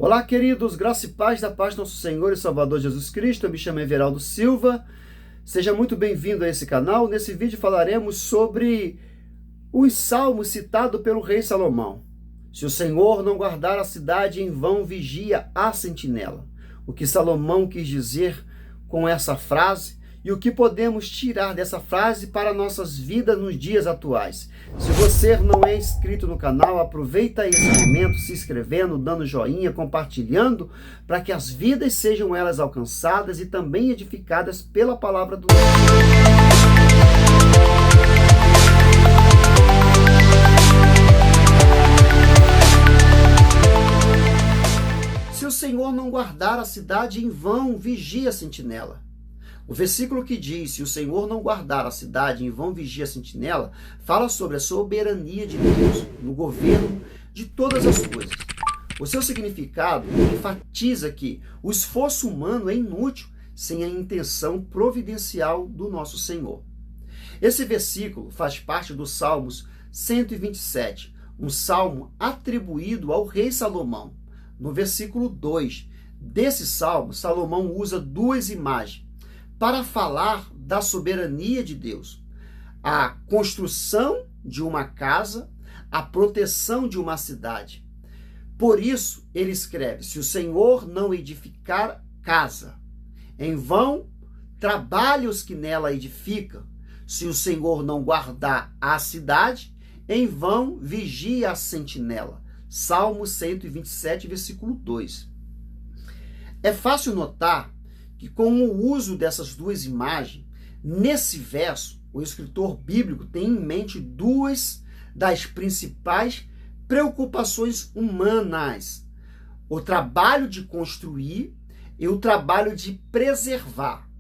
Olá, queridos, graça e paz da paz do nosso Senhor e Salvador Jesus Cristo. Eu me chamo Everaldo Silva. Seja muito bem-vindo a esse canal. Nesse vídeo falaremos sobre os salmos citados pelo rei Salomão. Se o Senhor não guardar a cidade, em vão vigia a sentinela. O que Salomão quis dizer com essa frase e o que podemos tirar dessa frase para nossas vidas nos dias atuais. Se você não é inscrito no canal, aproveita esse momento se inscrevendo, dando joinha, compartilhando, para que as vidas sejam elas alcançadas e também edificadas pela palavra do Deus. Se o Senhor não guardar a cidade, em vão vigia a sentinela. O versículo que diz, se o Senhor não guardar a cidade, em vão vigia a sentinela, fala sobre a soberania de Deus no governo de todas as coisas. O seu significado enfatiza que o esforço humano é inútil sem a intenção providencial do nosso Senhor. Esse versículo faz parte do Salmos 127, um salmo atribuído ao rei Salomão. No versículo 2 desse salmo, Salomão usa duas imagens para falar da soberania de Deus. A construção de uma casa, a proteção de uma cidade. Por isso, ele escreve, se o Senhor não edificar casa, em vão trabalham os que nela edificam. Se o Senhor não guardar a cidade, em vão vigia a sentinela. Salmo 127, versículo 2. É fácil notar que com o uso dessas duas imagens, nesse verso, o escritor bíblico tem em mente duas das principais preocupações humanas: o trabalho de construir e o trabalho de preservar.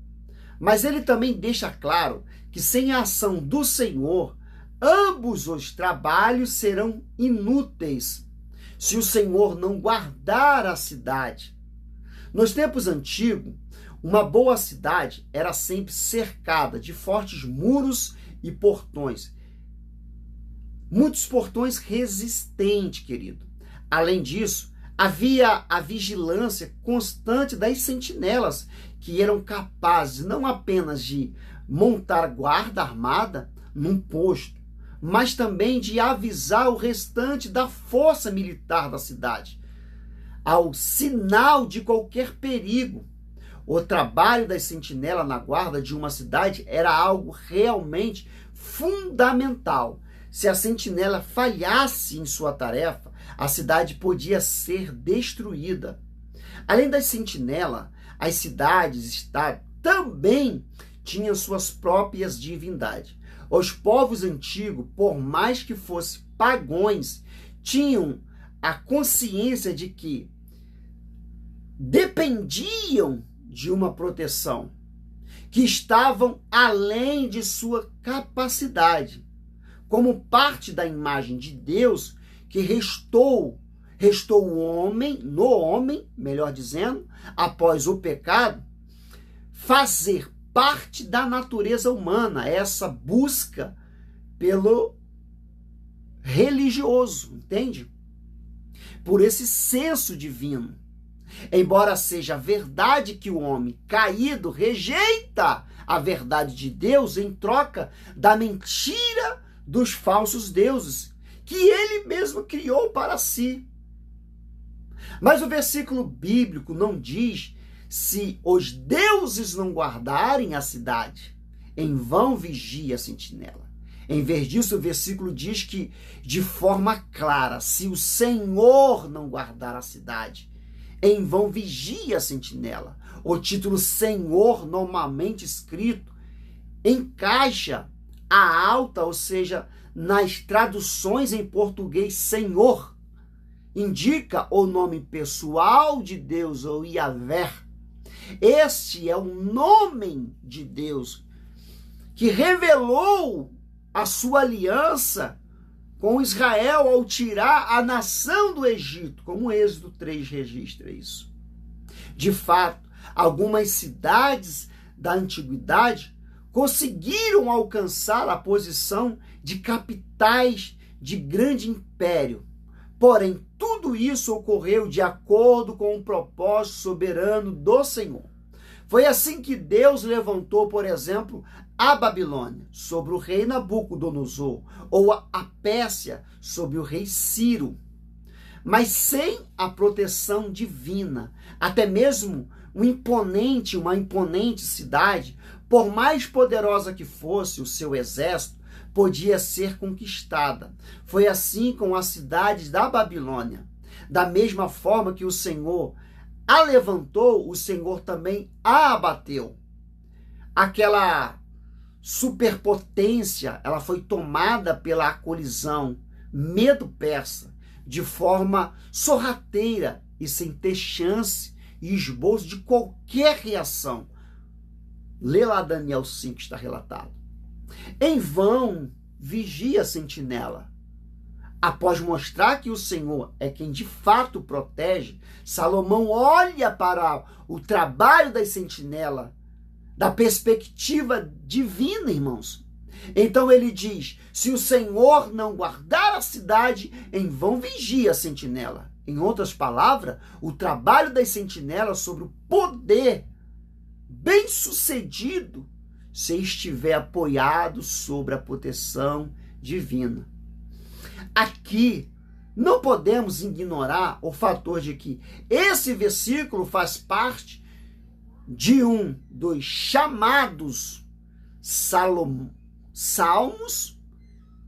Mas ele também deixa claro que sem a ação do Senhor, ambos os trabalhos serão inúteis se o Senhor não guardar a cidade. Nos tempos antigos, uma boa cidade era sempre cercada de fortes muros e portões. Muitos portões resistentes, querido. Além disso, havia a vigilância constante das sentinelas, que eram capazes não apenas de montar guarda armada num posto, mas também de avisar o restante da força militar da cidade, ao sinal de qualquer perigo. O trabalho das sentinelas na guarda de uma cidade era algo realmente fundamental. Se a sentinela falhasse em sua tarefa, a cidade podia ser destruída. Além das sentinelas, as cidades-estado também tinham suas próprias divindades. Os povos antigos, por mais que fossem pagãos, tinham a consciência de que dependiam de uma proteção, que estavam além de sua capacidade, como parte da imagem de Deus que restou o homem, melhor dizendo, após o pecado, fazer parte da natureza humana, essa busca pelo religioso, entende? Por esse senso divino. Embora seja verdade que o homem caído rejeita a verdade de Deus em troca da mentira dos falsos deuses que ele mesmo criou para si. Mas o versículo bíblico não diz se os deuses não guardarem a cidade, em vão vigia a sentinela. Em vez disso, o versículo diz que, de forma clara, se o Senhor não guardar a cidade, em vão vigia a sentinela. O título Senhor, normalmente escrito, encaixa a alta, ou seja, nas traduções em português, Senhor, indica o nome pessoal de Deus, ou Yahvé. Este é o nome de Deus que revelou a sua aliança com Israel ao tirar a nação do Egito, como o Êxodo 3 registra isso. De fato, algumas cidades da antiguidade conseguiram alcançar a posição de capitais de grande império. Porém, tudo tudo isso ocorreu de acordo com o propósito soberano do Senhor. Foi assim que Deus levantou, por exemplo, a Babilônia sobre o rei Nabucodonosor, ou a Pérsia sobre o rei Ciro. Mas sem a proteção divina, até mesmo uma imponente cidade, por mais poderosa que fosse o seu exército, podia ser conquistada. Foi assim com as cidades da Babilônia. Da mesma forma que o Senhor a levantou, o Senhor também a abateu. Aquela superpotência, ela foi tomada pela colisão medo-persa, de forma sorrateira e sem ter chance e esboço de qualquer reação. Lê lá Daniel 5, está relatado. Em vão vigia a sentinela. Após mostrar que o Senhor é quem de fato protege, Salomão olha para o trabalho das sentinelas da perspectiva divina, irmãos. Então ele diz: se o Senhor não guardar a cidade, em vão vigia a sentinela. Em outras palavras, o trabalho das sentinelas sobre o poder bem-sucedido se estiver apoiado sobre a proteção divina. Aqui não podemos ignorar o fator de que esse versículo faz parte de um dos chamados salmos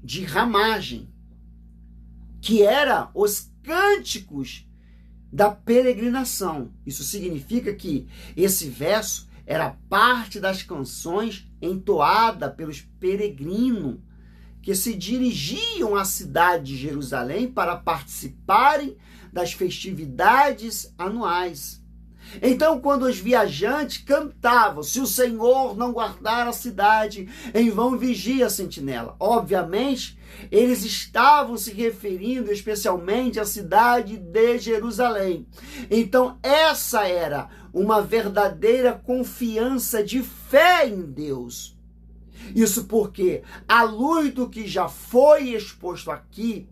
de ramagem, que era os cânticos da peregrinação. Isso significa que esse verso era parte das canções entoadas pelos peregrinos que se dirigiam à cidade de Jerusalém para participarem das festividades anuais. Então, quando os viajantes cantavam: se o Senhor não guardar a cidade, em vão vigia a sentinela, obviamente, eles estavam se referindo especialmente à cidade de Jerusalém. Então, essa era uma verdadeira confiança de fé em Deus. Isso porque, à luz do que já foi exposto aqui,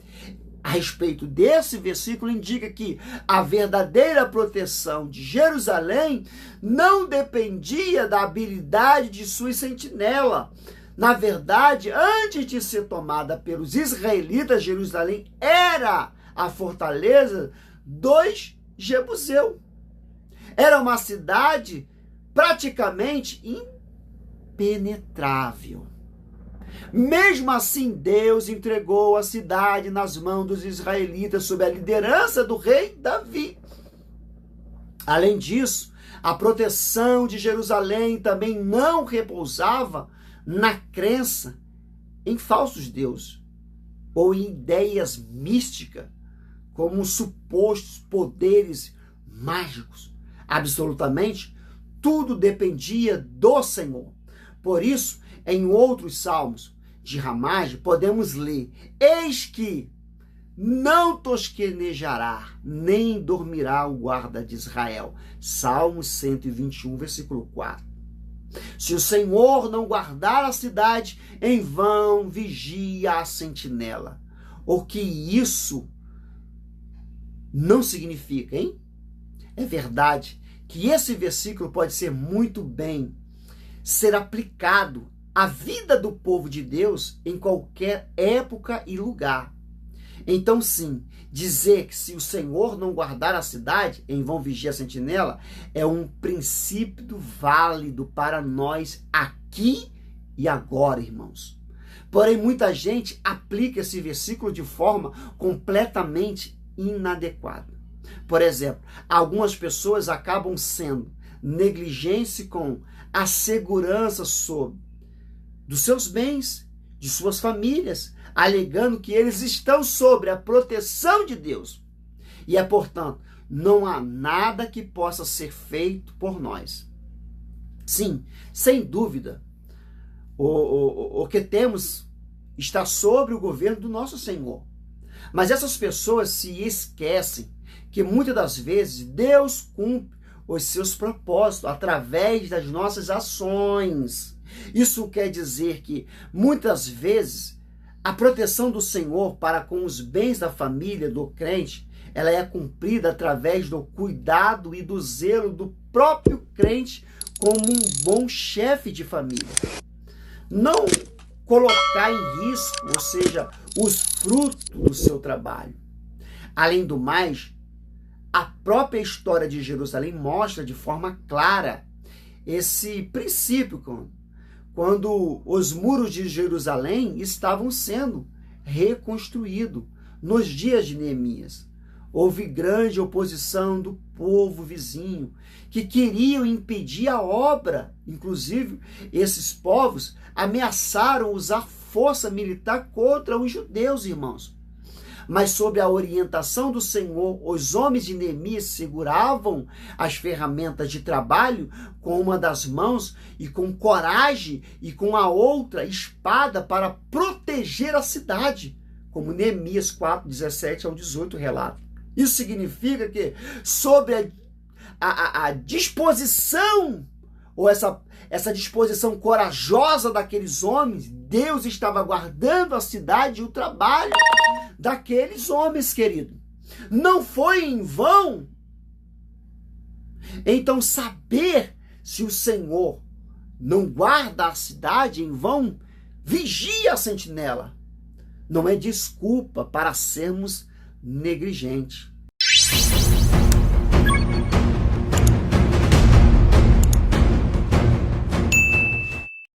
a respeito desse versículo, indica que a verdadeira proteção de Jerusalém não dependia da habilidade de sua sentinela. Na verdade, antes de ser tomada pelos israelitas, Jerusalém era a fortaleza dos jebuseus. Era uma cidade praticamente impenetrável. Mesmo assim, Deus entregou a cidade nas mãos dos israelitas sob a liderança do rei Davi. Além disso, a proteção de Jerusalém também não repousava na crença em falsos deuses ou em ideias místicas, como supostos poderes mágicos. Absolutamente tudo dependia do Senhor. Por isso, em outros salmos de ramagem, podemos ler: eis que não tosquenejará, nem dormirá o guarda de Israel. Salmos 121, versículo 4. Se o Senhor não guardar a cidade, em vão vigia a sentinela. O que isso não significa, hein? É verdade que esse versículo pode ser muito bem ser aplicado à vida do povo de Deus em qualquer época e lugar. Então, sim, dizer que se o Senhor não guardar a cidade, em vão vigia a sentinela, é um princípio válido para nós aqui e agora, irmãos. Porém, muita gente aplica esse versículo de forma completamente inadequada. Por exemplo, algumas pessoas acabam sendo negligentes com a segurança dos seus bens, de suas famílias, alegando que eles estão sob a proteção de Deus. E é, portanto, não há nada que possa ser feito por nós. Sim, sem dúvida, o que temos está sobre o governo do nosso Senhor. Mas essas pessoas se esquecem que muitas das vezes Deus cumpre os seus propósitos através das nossas ações. Isso quer dizer que muitas vezes a proteção do Senhor para com os bens da família do crente ela é cumprida através do cuidado e do zelo do próprio crente como um bom chefe de família. Não colocar em risco, ou seja, os frutos do seu trabalho. Além do mais, a própria história de Jerusalém mostra de forma clara esse princípio, quando os muros de Jerusalém estavam sendo reconstruídos nos dias de Neemias. Houve grande oposição do povo vizinho, que queriam impedir a obra. Inclusive, esses povos ameaçaram usar força militar contra os judeus, irmãos. Mas sob a orientação do Senhor, os homens de Neemias seguravam as ferramentas de trabalho com uma das mãos e com coragem e com a outra espada para proteger a cidade, como Neemias 4, 17 ao 18 relata. Isso significa que sobre a disposição, ou essa disposição corajosa daqueles homens, Deus estava guardando a cidade e o trabalho daqueles homens, querido. Não foi em vão. Então, saber se o Senhor não guarda a cidade em vão, vigia a sentinela. Não é desculpa para sermos negligentes.